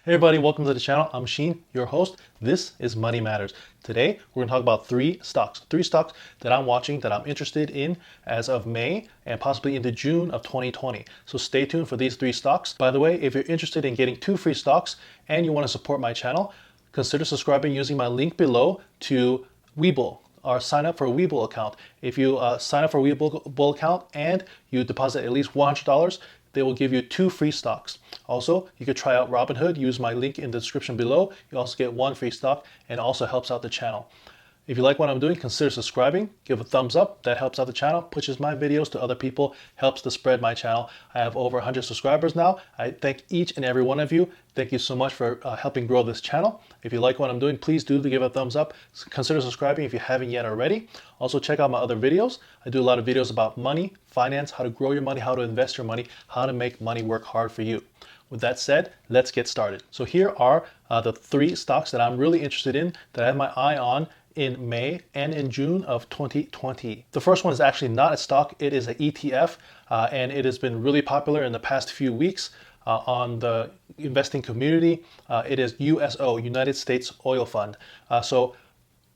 Hey everybody, welcome to the channel. I'm Sheen, your host. This is Money Matters. Today, we're gonna talk about three stocks that I'm watching that I'm interested in as of May and possibly into June of 2020. So stay tuned for these three stocks. By the way, if you're interested in getting 2 free stocks and you wanna support my channel, consider subscribing using my link below to WeBull, or sign up for a WeBull account. If you sign up for a WeBull account and you deposit at least $100, they will give you 2 free stocks. Also, you could try out Robinhood. Use my link in the description below. You also get 1 free stock and also helps out the channel. If you like what I'm doing, consider subscribing. Give a thumbs up. That helps out the channel, pushes my videos to other people, helps to spread my channel. I have over 100 subscribers now. I thank each and every one of you. Thank you so much for helping grow this channel. If you like what I'm doing, please do give a thumbs up. Consider subscribing if you haven't yet already. Also, check out my other videos. I do a lot of videos about money, finance, how to grow your money, how to invest your money, how to make money work hard for you. With that said, let's get started. So here are the 3 stocks that I'm really interested in, that I have my eye on in May and in June of 2020. The first one is actually not a stock, it is an ETF, and it has been really popular in the past few weeks on the investing community. It is USO, United States Oil Fund. So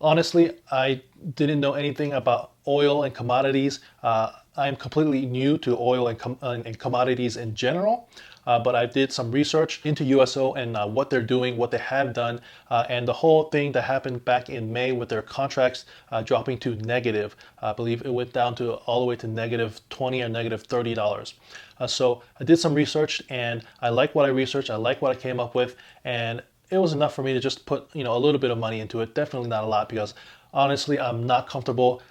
honestly, I didn't know anything about oil and commodities. I'm completely new to oil and commodities in general. But I did some research into USO and what they're doing, what they have done, and the whole thing that happened back in May with their contracts dropping to negative. I believe it went down to all the way to negative $20 or negative $30. So I did some research and I like what I researched. I like what I came up with, and it was enough for me to just put a little bit of money into it. Definitely not a lot, because honestly, I'm not comfortable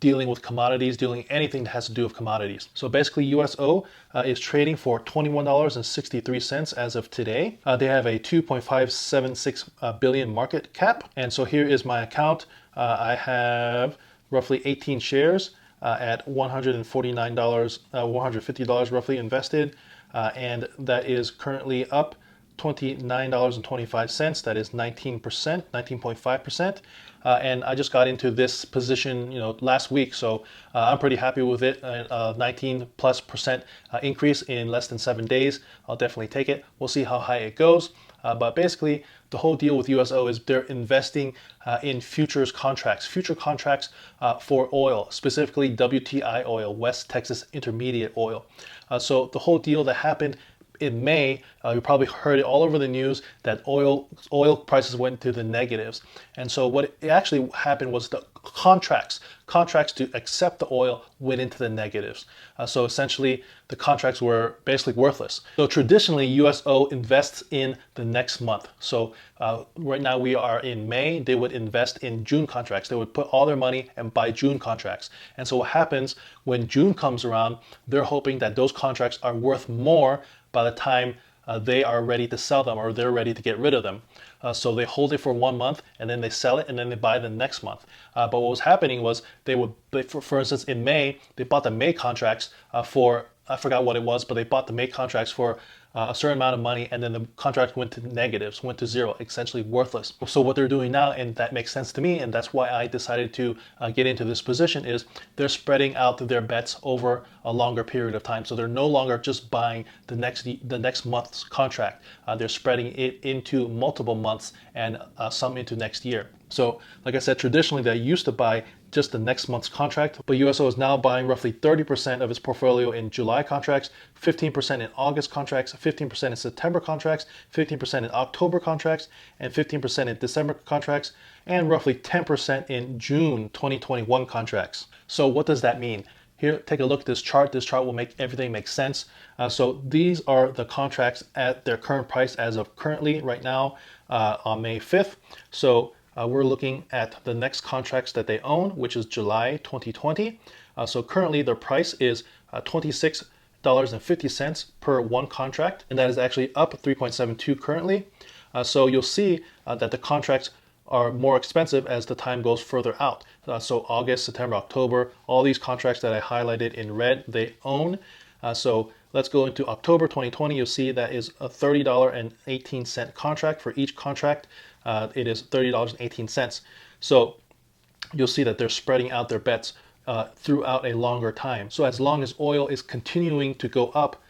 dealing with commodities, dealing anything that has to do with commodities. So basically, USO is trading for $21.63 as of today. They have a 2.576 billion market cap. And so here is my account. I have roughly 18 shares at $149, $150 roughly invested. And that is currently up $29.25. That is 19%, 19.5%. And I just got into this position, last week, so I'm pretty happy with it. 19+% increase in less than 7 days. I'll definitely take it. We'll see how high it goes. But basically, the whole deal with USO is they're investing in future contracts for oil, specifically WTI oil, West Texas Intermediate oil. So the whole deal that happened in May, you probably heard it all over the news that oil prices went to the negatives. And so what actually happened was the contracts to accept the oil went into the negatives. So essentially, the contracts were basically worthless. So traditionally, USO invests in the next month. So right now we are in May. They would invest in June contracts. They would put all their money and buy June contracts. And so what happens when June comes around, they're hoping that those contracts are worth more by the time they are ready to sell them, or they're ready to get rid of them. So they hold it for 1 month and then they sell it and then they buy the next month. But what was happening was for instance, in May, they bought the May contracts for, I forgot what it was, but they bought the May contracts for a certain amount of money, and then the contract went to negatives, went to zero, essentially worthless. So what they're doing now, and that makes sense to me, and that's why I decided to get into this position, is they're spreading out their bets over a longer period of time. So they're no longer just buying the next month's contract. They're spreading it into multiple months and some into next year. So like I said, traditionally they used to buy just the next month's contract, but USO is now buying roughly 30% of its portfolio in July contracts, 15% in August contracts, 15% in September contracts, 15% in October contracts, and 15% in December contracts, and roughly 10% in June 2021 contracts. So what does that mean? Here, take a look at this chart. This chart will make everything make sense. So these are the contracts at their current price as of currently, right now, on May 5th. So we're looking at the next contracts that they own, which is July 2020. So currently their price is $26.50 per 1 contract, and that is actually up 3.72 currently. So you'll see that the contracts are more expensive as the time goes further out. So August, September, October, all these contracts that I highlighted in red, they own. So let's go into October 2020. You'll see that is a $30.18 contract. For each contract, it is $30.18. So you'll see that they're spreading out their bets throughout a longer time. So as long as oil is continuing to go up,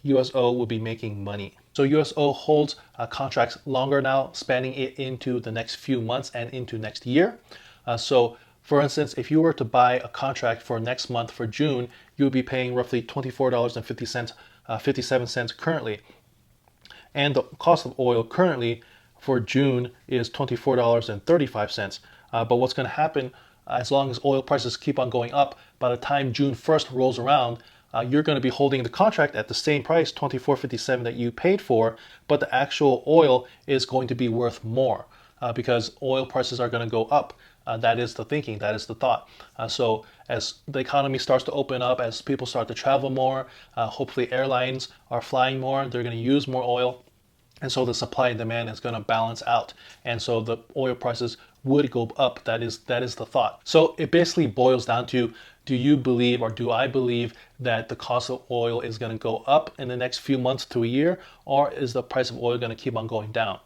USO will be making money. So USO holds contracts longer now, spanning it into the next few months and into next year. So for instance, if you were to buy a contract for next month for June, you would be paying roughly $24.50, 57 cents currently. And the cost of oil currently for June is $24.35. But what's going to happen as long as oil prices keep on going up, by the time June 1st rolls around, you're going to be holding the contract at the same price, $24.57 that you paid for, but the actual oil is going to be worth more because oil prices are going to go up. That is the thinking, that is the thought. So as the economy starts to open up, as people start to travel more, hopefully airlines are flying more, they're going to use more oil. And so the supply and demand is going to balance out. And so the oil prices would go up. That is the thought. So it basically boils down to, do you believe or do I believe that the cost of oil is going to go up in the next few months to a year, or is the price of oil going to keep on going down?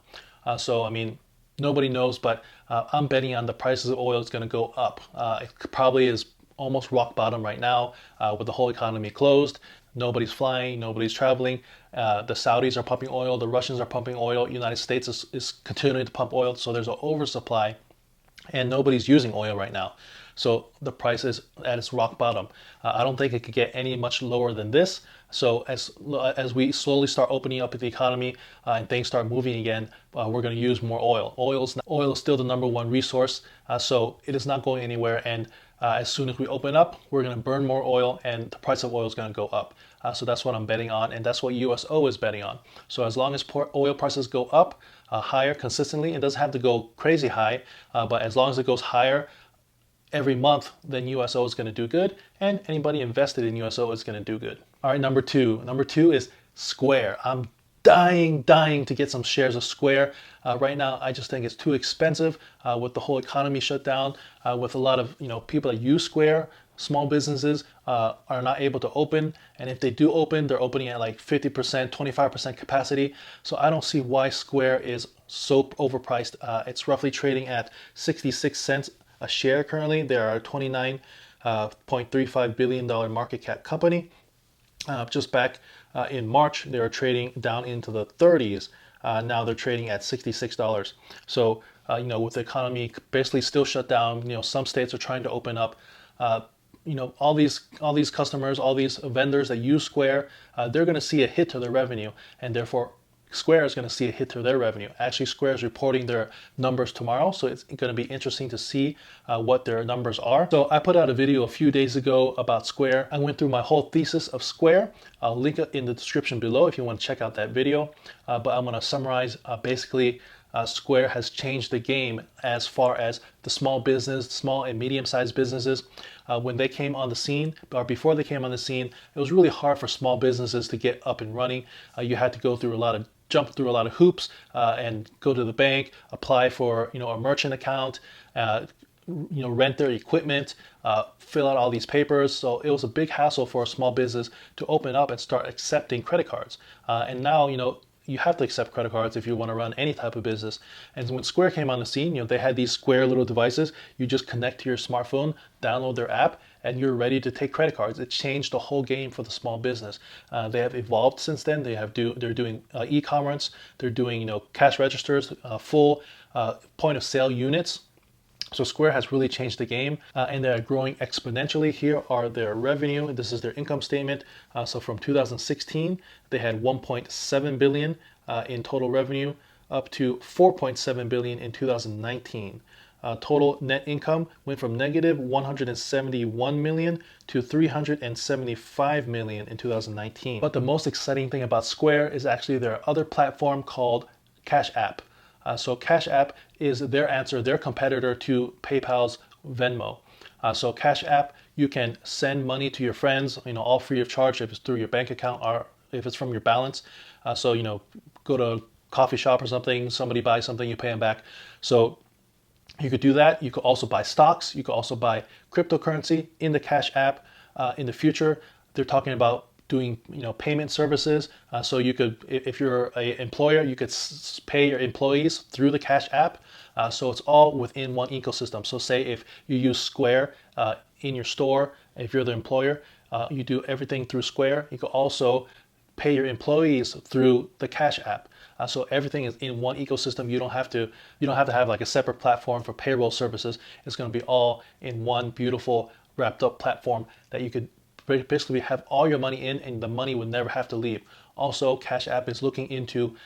So, I mean, nobody knows, but I'm betting on the prices of oil is going to go up. It probably is almost rock bottom right now with the whole economy closed. Nobody's flying, nobody's traveling. The Saudis are pumping oil, the Russians are pumping oil, United States is continuing to pump oil, so there's an oversupply and nobody's using oil right now. So the price is at its rock bottom. I don't think it could get any much lower than this. So as we slowly start opening up the economy and things start moving again, we're going to use more oil. Oil is still the number one resource, so it is not going anywhere. And as soon as we open up, we're going to burn more oil, and the price of oil is going to go up. So that's what I'm betting on, and that's what USO is betting on. So as long as oil prices go up higher consistently, it doesn't have to go crazy high, but as long as it goes higher every month, then USO is going to do good, and anybody invested in USO is going to do good. All right, number two. Number two is Square. I'm dying to get some shares of Square. Right now, I just think it's too expensive with the whole economy shut down, with a lot of people that use Square. Small businesses are not able to open, and if they do open, they're opening at like 50%, 25% capacity. So I don't see why Square is so overpriced. It's roughly trading at 66 cents a share currently. They are a $29.35 billion market cap company. Just back in March, they were trading down into the 30s. Now they're trading at $66. So with the economy basically still shut down, some states are trying to open up. All these customers, all these vendors that use Square, they're going to see a hit to their revenue, and therefore Square is going to see a hit to their revenue. Actually, Square is reporting their numbers tomorrow, so it's going to be interesting to see what their numbers are. So I put out a video a few days ago about Square. I went through my whole thesis of Square. I'll link it in the description below if you want to check out that video. But I'm going to summarize basically Square has changed the game as far as the small and medium-sized businesses. When they came on the scene, or before they came on the scene, it was really hard for small businesses to get up and running. You had to jump through a lot of hoops and go to the bank, apply for a merchant account, rent their equipment, fill out all these papers. So it was a big hassle for a small business to open up and start accepting credit cards. And now you have to accept credit cards if you want to run any type of business. And when Square came on the scene, they had these Square little devices. You just connect to your smartphone, download their app, and you're ready to take credit cards. It changed the whole game for the small business. They have evolved since then. They're doing e-commerce. They're doing cash registers, full point of sale units. So Square has really changed the game, and they're growing exponentially. Here are their revenue. This is their income statement. So from 2016, they had 1.7 billion in total revenue, up to 4.7 billion in 2019. Total net income went from negative 171 million to 375 million in 2019. But the most exciting thing about Square is actually their other platform called Cash App. So Cash App is their competitor to PayPal's Venmo. So Cash App, you can send money to your friends, all free of charge if it's through your bank account or if it's from your balance. So go to a coffee shop or something, somebody buys something, you pay them back. So you could do that. You could also buy stocks. You could also buy cryptocurrency in the Cash App. In the future, they're talking about doing payment services. So you could, if you're an employer, you could pay your employees through the Cash App. So it's all within one ecosystem. So say if you use Square in your store, if you're the employer, you do everything through Square. You could also pay your employees through the Cash App. So everything is in one ecosystem. You don't have to have like a separate platform for payroll services. It's going to be all in one beautiful wrapped up platform that you could basically have all your money in, and the money would never have to leave. Also, Cash App is looking into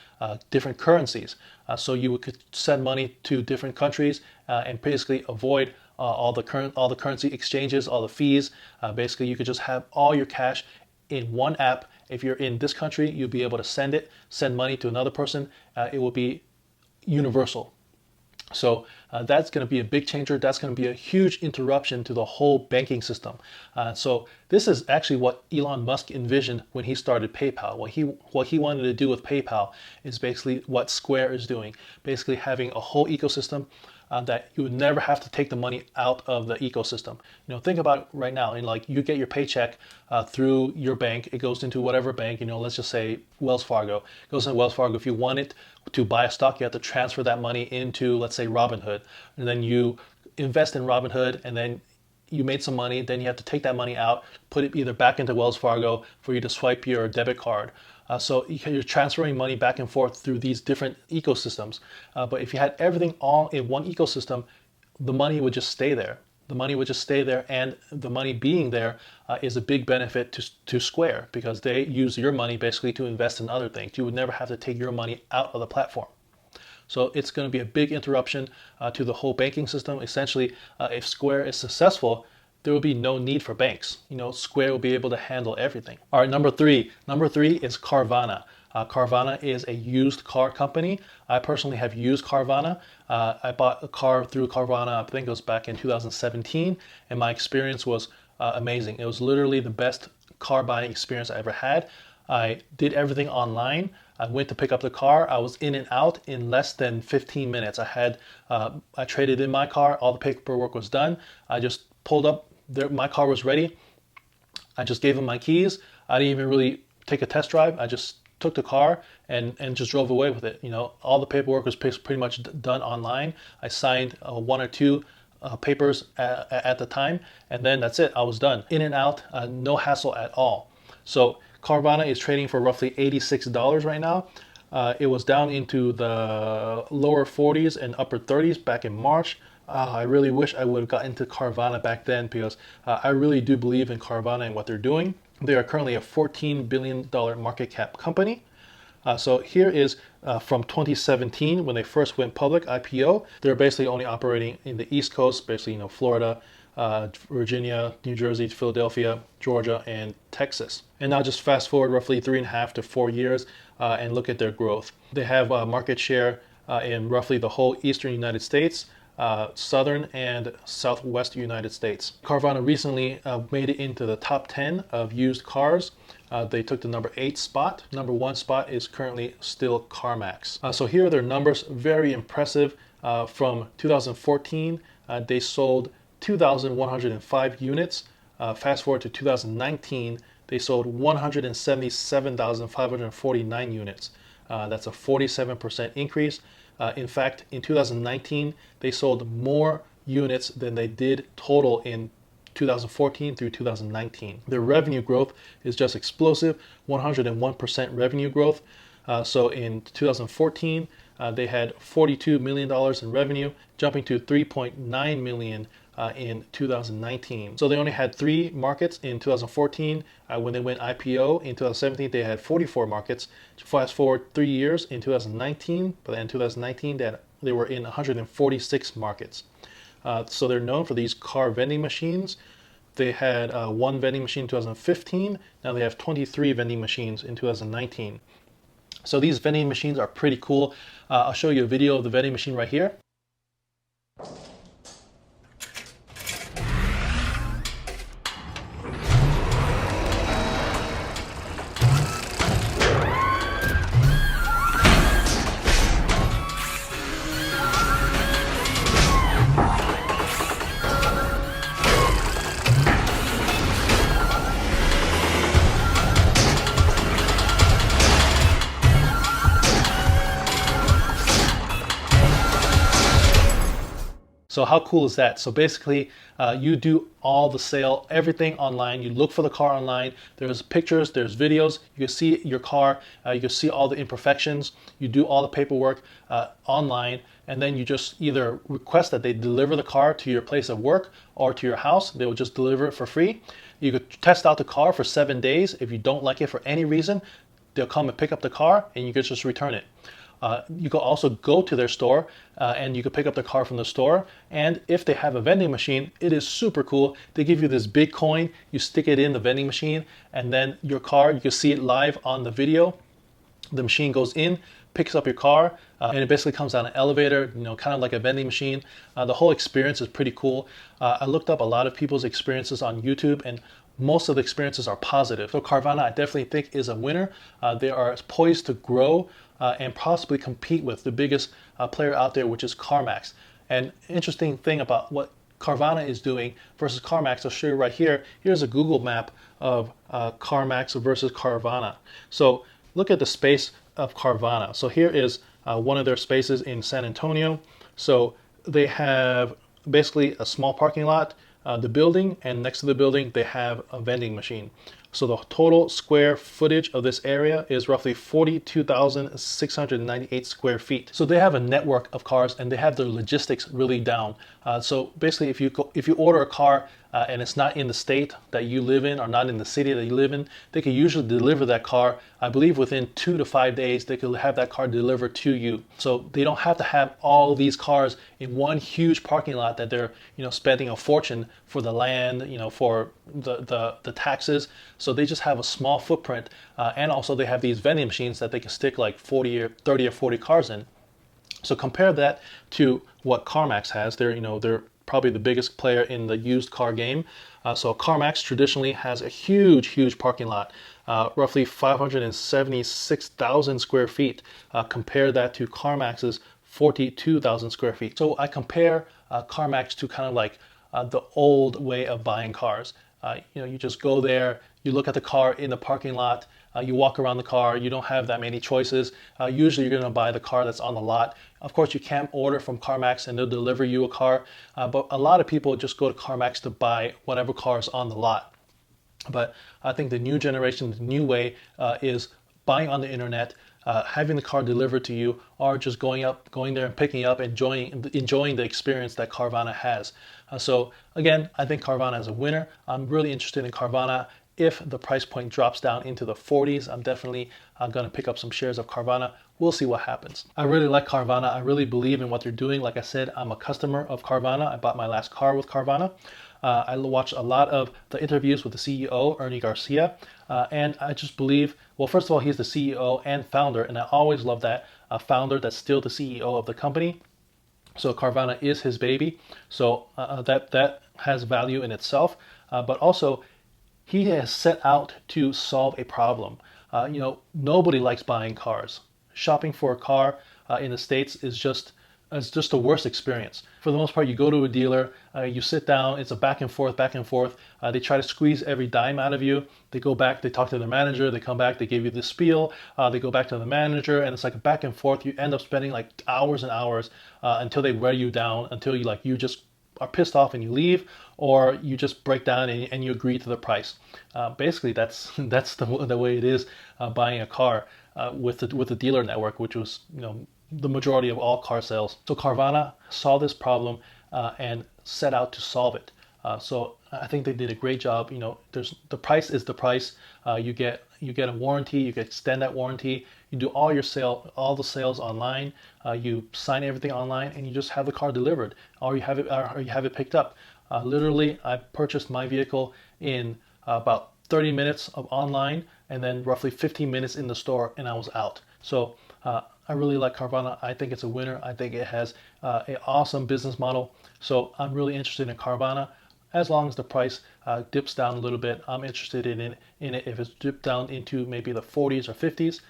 different currencies, so you could send money to different countries and basically avoid all the currency exchanges, all the fees. Basically, you could just have all your cash in one app. If you're in this country, you'll be able to send money to another person. It will be universal. So that's going to be a big changer. That's going to be a huge interruption to the whole banking system. So this is actually what Elon Musk envisioned when he started PayPal. What he wanted to do with PayPal is basically what Square is doing. Basically having a whole ecosystem that you would never have to take the money out of the ecosystem. Think about it right now. And like, you get your paycheck through your bank. It goes into whatever bank. Let's just say Wells Fargo. It goes into Wells Fargo. If you want it to buy a stock, you have to transfer that money into, let's say, Robinhood, and then you invest in Robinhood, and then you made some money. Then you have to take that money out, put it either back into Wells Fargo for you to swipe your debit card. So you're transferring money back and forth through these different ecosystems. But if you had everything all in one ecosystem, the money would just stay there. The money would just stay there, and the money being there is a big benefit to Square, because they use your money basically to invest in other things. You would never have to take your money out of the platform. So it's going to be a big interruption to the whole banking system. Essentially, if Square is successful, there will be no need for banks. Square will be able to handle everything. All right, number three is Carvana. Carvana is a used car company. I personally have used Carvana. I bought a car through Carvana, I think it was back in 2017, and my experience was amazing. It was literally the best car buying experience I ever had. I did everything online. I went to pick up the car. I was in and out in less than 15 minutes. I traded in my car. All the paperwork was done. I just pulled up. My car was ready. I just gave them my keys. I didn't even really take a test drive. I just took the car and just drove away with it. All the paperwork was pretty much done online. I signed one or two papers at the time, and then that's it. I was done. In and out, no hassle at all. So Carvana is trading for roughly $86 right now. It was down into the lower 40s and upper 30s back in March. I really wish I would have got into Carvana back then, because I really do believe in Carvana and what they're doing. They are currently a $14 billion market cap company. So here is from 2017 when they first went public, IPO. They're basically only operating in the East Coast, basically Florida, Virginia, New Jersey, Philadelphia, Georgia, and Texas. And now just fast forward roughly 3.5 to 4 years and look at their growth. They have market share in roughly the whole Eastern United States, Southern and Southwest United States. Carvana recently made it into the top 10 of used cars. They took the number 8 spot. Number 1 spot is currently still CarMax. So here are their numbers, very impressive. From 2014, they sold 2,105 units. Fast forward to 2019, they sold 177,549 units. That's a 47% increase. In fact, in 2019, they sold more units than they did total in 2014 through 2019. Their revenue growth is just explosive, 101% revenue growth. So in 2014, they had $42 million in revenue, jumping to $3.9 million in 2019. So they only had 3 markets in 2014. When they went IPO in 2017, they had 44 markets. Fast forward 3 years in 2019, but then in 2019, they were in 146 markets. So they're known for these car vending machines. They had 1 vending machine in 2015. Now they have 23 vending machines in 2019. So these vending machines are pretty cool. I'll show you a video of the vending machine right here. So how cool is that? So basically, you do all the sale, everything online. You look for the car online. There's pictures, there's videos. You can see your car. You can see all the imperfections. You do all the paperwork online, and then you just either request that they deliver the car to your place of work or to your house. They will just deliver it for free. You could test out the car for 7 days. If you don't like it for any reason, they'll come and pick up the car, and you can just return it. You can also go to their store and you can pick up the car from the store. And if they have a vending machine, it is super cool. They give you this big coin, you stick it in the vending machine, and then your car, you can see it live on the video. The machine goes in, picks up your car, and it basically comes down an elevator, kind of like a vending machine. The whole experience is pretty cool. I looked up a lot of people's experiences on YouTube, and most of the experiences are positive. So Carvana, I definitely think, is a winner. They are poised to grow and possibly compete with the biggest player out there, which is CarMax. And interesting thing about what Carvana is doing versus CarMax, I'll show you right here. Here's a Google map of CarMax versus Carvana. So look at the space of Carvana. So here is one of their spaces in San Antonio. So they have basically a small parking lot, the building, and next to the building they have a vending machine. So the total square footage of this area is roughly 42,698 square feet. So they have a network of cars, and they have their logistics really down. So basically, if you order a car and it's not in the state that you live in or not in the city that you live in, they can usually deliver that car. I believe within 2 to 5 days, they could have that car delivered to you. So they don't have to have all these cars in one huge parking lot that they're spending a fortune for the land, for the taxes. So they just have a small footprint, and also they have these vending machines that they can stick like 30 or 40 cars in. So compare that to what CarMax has. They're probably the biggest player in the used car game. So CarMax traditionally has a huge parking lot, roughly 576,000 square feet. Compare that to CarMax's 42,000 square feet. So I compare CarMax to kind of like the old way of buying cars. You just go there, you look at the car in the parking lot, you walk around the car, you don't have that many choices. Usually you're going to buy the car that's on the lot. Of course, you can order from CarMax and they'll deliver you a car, but a lot of people just go to CarMax to buy whatever car is on the lot. But I think the new generation, the new way is buying on the internet, having the car delivered to you, or just going there and picking up, enjoying the experience that Carvana has. So again, I think Carvana is a winner. I'm really interested in Carvana. If the price point drops down into the 40s, I'm definitely going to pick up some shares of Carvana. We'll see what happens. I really like Carvana. I really believe in what they're doing. Like I said, I'm a customer of Carvana. I bought my last car with Carvana. I watched a lot of the interviews with the CEO, Ernie Garcia, and I just believe, well, first of all, he's the CEO and founder, and I always love that, a founder that's still the CEO of the company. So Carvana is his baby. So that has value in itself, but also he has set out to solve a problem. Nobody likes buying cars. Shopping for a car in the States is just the worst experience. For the most part, you go to a dealer, you sit down, it's a back and forth. They try to squeeze every dime out of you. They go back, they talk to their manager, they come back, they give you the spiel, they go back to the manager, and it's like a back and forth. You end up spending like hours and hours until they wear you down, until you just are pissed off and you leave, or you just break down and you agree to the price. Basically, that's the way it is buying a car with the dealer network, which was the majority of all car sales. So Carvana saw this problem and set out to solve it. So I think they did a great job. The price is the price. You get a warranty. You can extend that warranty. You do all the sales online. You sign everything online, and you just have the car delivered, or you have it picked up. Literally, I purchased my vehicle in about 30 minutes of online, and then roughly 15 minutes in the store, and I was out. So I really like Carvana. I think it's a winner. I think it has an awesome business model. So I'm really interested in Carvana. As long as the price dips down a little bit, I'm interested in it if it's dipped down into maybe the 40s or 50s.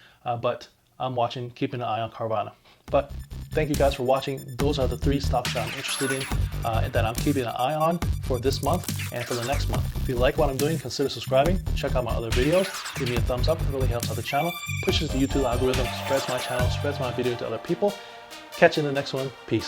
But I'm keeping an eye on Carvana. But thank you guys for watching. Those are the 3 stocks that I'm interested in and that I'm keeping an eye on for this month and for the next month. If you like what I'm doing, consider subscribing. Check out my other videos. Give me a thumbs up. It really helps out the channel. Pushes the YouTube algorithm, spreads my channel, spreads my video to other people. Catch you in the next one. Peace.